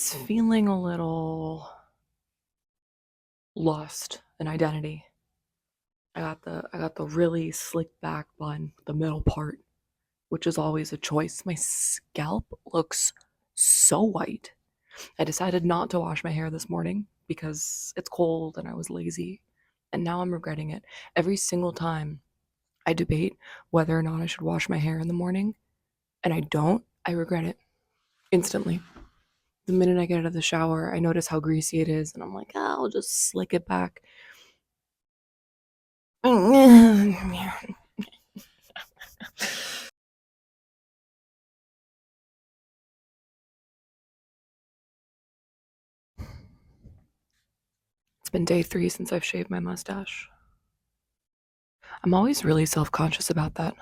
was feeling a little lost in identity. I got the really slick back bun, the middle part, which is always a choice. My scalp looks so white. I decided not to wash my hair this morning because it's cold and I was lazy. And now I'm regretting it. Every single time I debate whether or not I should wash my hair in the morning and I don't, I regret it instantly. The minute I get out of the shower, I notice how greasy it is and I'm like, "Ah, I'll just slick it back." It's been day 3 since I've shaved my mustache. I'm always really self-conscious about that.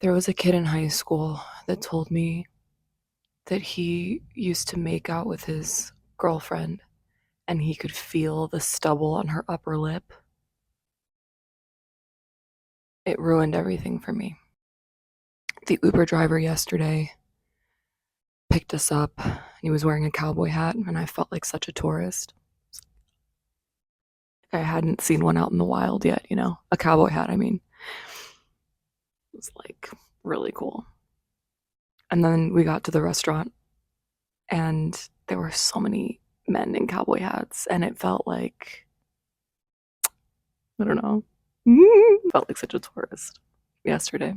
There was a kid in high school that told me that he used to make out with his girlfriend and he could feel the stubble on her upper lip. It ruined everything for me. The Uber driver yesterday picked us up and he was wearing a cowboy hat and I felt like such a tourist. I hadn't seen one out in the wild yet, a cowboy hat, I mean. It was like really cool. And then we got to the restaurant and there were so many men in cowboy hats and it felt like, I don't know, felt like such a tourist yesterday.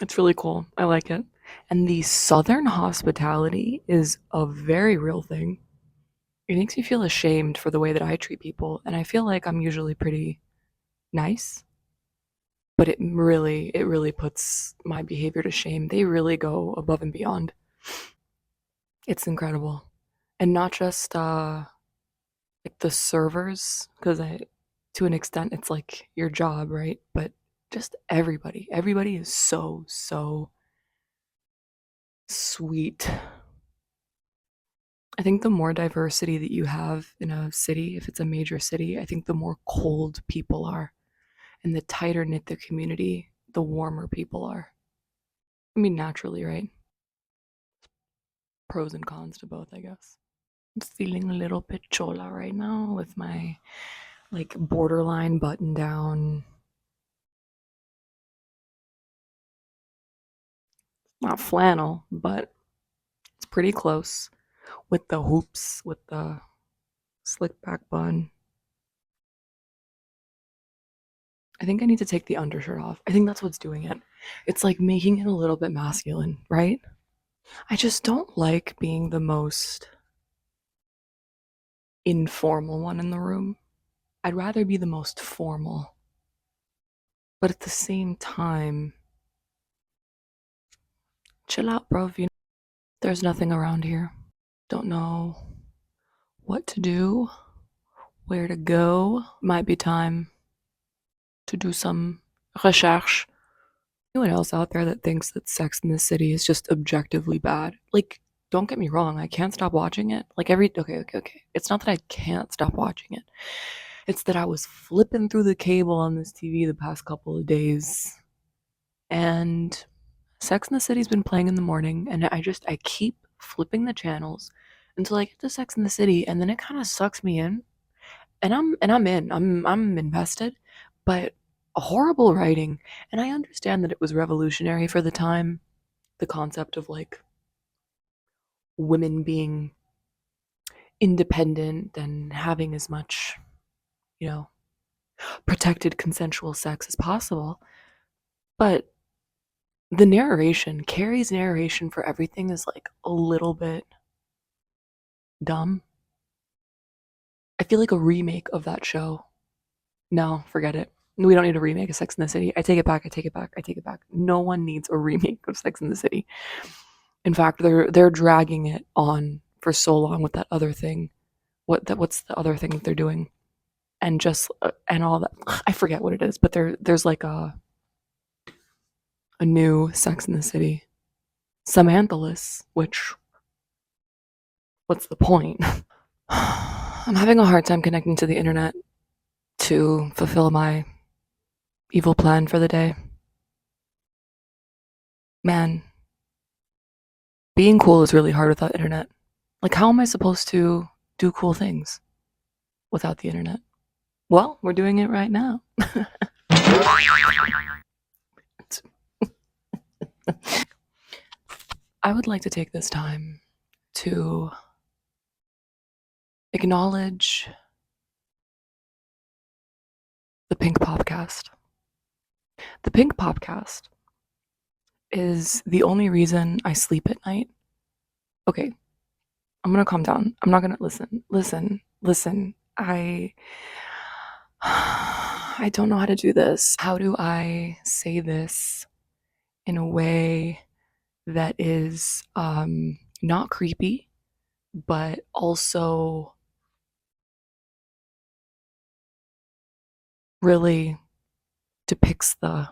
It's really cool. I like it. And the Southern hospitality is a very real thing. It makes me feel ashamed for the way that I treat people, and I feel like I'm usually pretty nice, but it really puts my behavior to shame. They really go above and beyond. It's incredible. And not just like the servers, because I to an extent it's like your job, right? But just everybody. Everybody is so sweet. I think the more diversity that you have in a city, if it's a major city, I think the more cold people are. And the tighter knit the community, the warmer people are. I mean, naturally, right? Pros and cons to both, I guess. I'm feeling a little bit chola right now with my like borderline button down. Not flannel, but it's pretty close with the hoops, with the slick back bun. I think I need to take the undershirt off. I think that's what's doing it. It's like making it a little bit masculine, right? I just don't like being the most informal one in the room. I'd rather be the most formal. But at the same time, chill out, bro. There's nothing around here. Don't know what to do, where to go. Might be time to do some recherche. Anyone else out there that thinks that Sex in the City is just objectively bad? Like, don't get me wrong, I can't stop watching it. Like okay. It's not that I can't stop watching it. It's that I was flipping through the cable on this TV the past couple of days and Sex in the City's been playing in the morning and I keep flipping the channels until I get to Sex in the City and then it kind of sucks me in and I'm in. I'm invested, but horrible writing. And I understand that it was revolutionary for the time, the concept of like women being independent and having as much, you know, protected consensual sex as possible. But the narration, Carrie's narration for everything is like a little bit dumb. I feel like a remake of that show. No, forget it. We don't need a remake of Sex in the City. I take it back. I take it back. I take it back. No one needs a remake of Sex in the City. In fact, they're dragging it on for so long with that other thing. What's the other thing that they're doing? And just and all that. I forget what it is, but there's like a new Sex in the City. Samanthaless, which what's the point? I'm having a hard time connecting to the internet to fulfill my evil plan for the day. Man, being cool is really hard without internet. Like, how am I supposed to do cool things without the internet? Well, we're doing it right now. I would like to take this time to acknowledge the Pink Popcast. The Pink Popcast is the only reason I sleep at night. Okay, I'm gonna calm down. I'm not gonna listen. I don't know how to do this. How do I say this in a way that is not creepy, but also really depicts the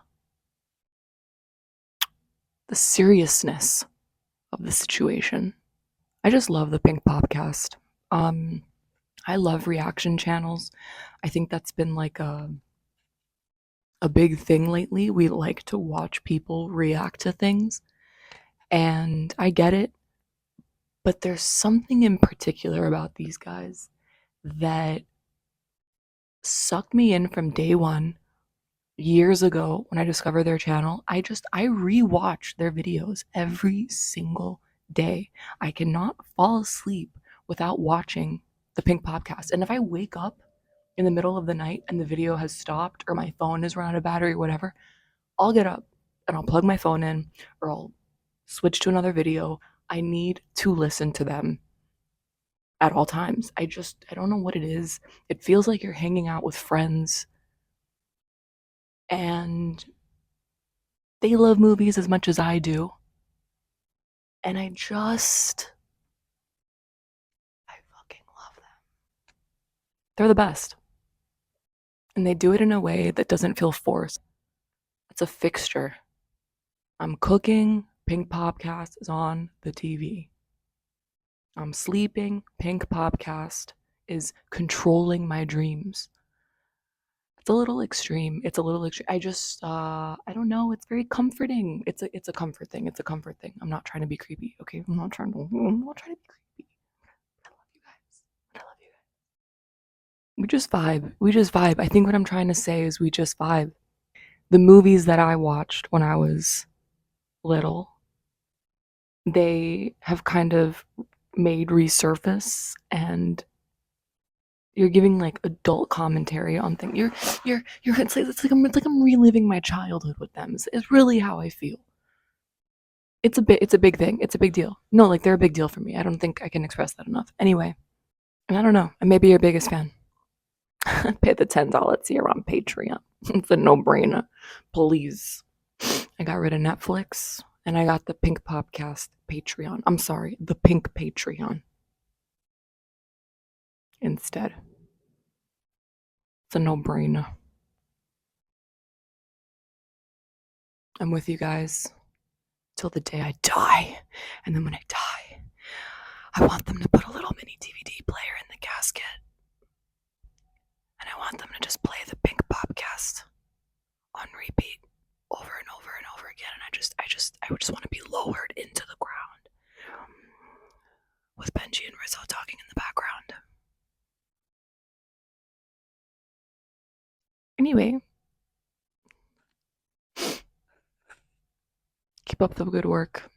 seriousness of the situation. I just love the Pink Popcast. Um, I love reaction channels. I think that's been like a big thing lately. We like to watch people react to things, and I get it, but there's something in particular about these guys that sucked me in from day one. Years ago when I discovered their channel, I rewatch their videos every single day. I cannot fall asleep without watching the Pink Podcast. And if I wake up in the middle of the night and the video has stopped or my phone is run out of battery or whatever, I'll get up and I'll plug my phone in or I'll switch to another video. I need to listen to them at all times. I don't know what it is. It feels like you're hanging out with friends and they love movies as much as I do. And I fucking love them. They're the best. And they do it in a way that doesn't feel forced. It's a fixture. I'm cooking, Pink Popcast is on the TV. I'm sleeping, Pink Popcast is controlling my dreams. It's a little extreme. It's a little extreme. I don't know. It's very comforting. It's a comfort thing. It's a comfort thing. I'm not trying to be creepy, okay? I'm not trying to be creepy. I love you guys. I love you guys. We just vibe. We just vibe. I think what I'm trying to say is we just vibe. The movies that I watched when I was little, they have kind of made resurface and you're giving like adult commentary on things. It's like I'm reliving my childhood with them. It's really how I feel. It's a big thing. It's a big deal. No, like they're a big deal for me. I don't think I can express that enough. Anyway, and I don't know. I may be your biggest fan. Pay the $10 here on Patreon. It's a no-brainer. Please. I got rid of Netflix and I got the Pink Popcast Patreon. I'm sorry, the Pink Patreon instead. It's a no-brainer. I'm with you guys till the day I die. And then when I die, I want them to put a little mini DVD player in the casket. And I want them to just play the Pink Popcast on repeat over and over and over again. And I would just want to be lowered into the ground with Benji and Rizzo talking in the background. Anyway, keep up the good work.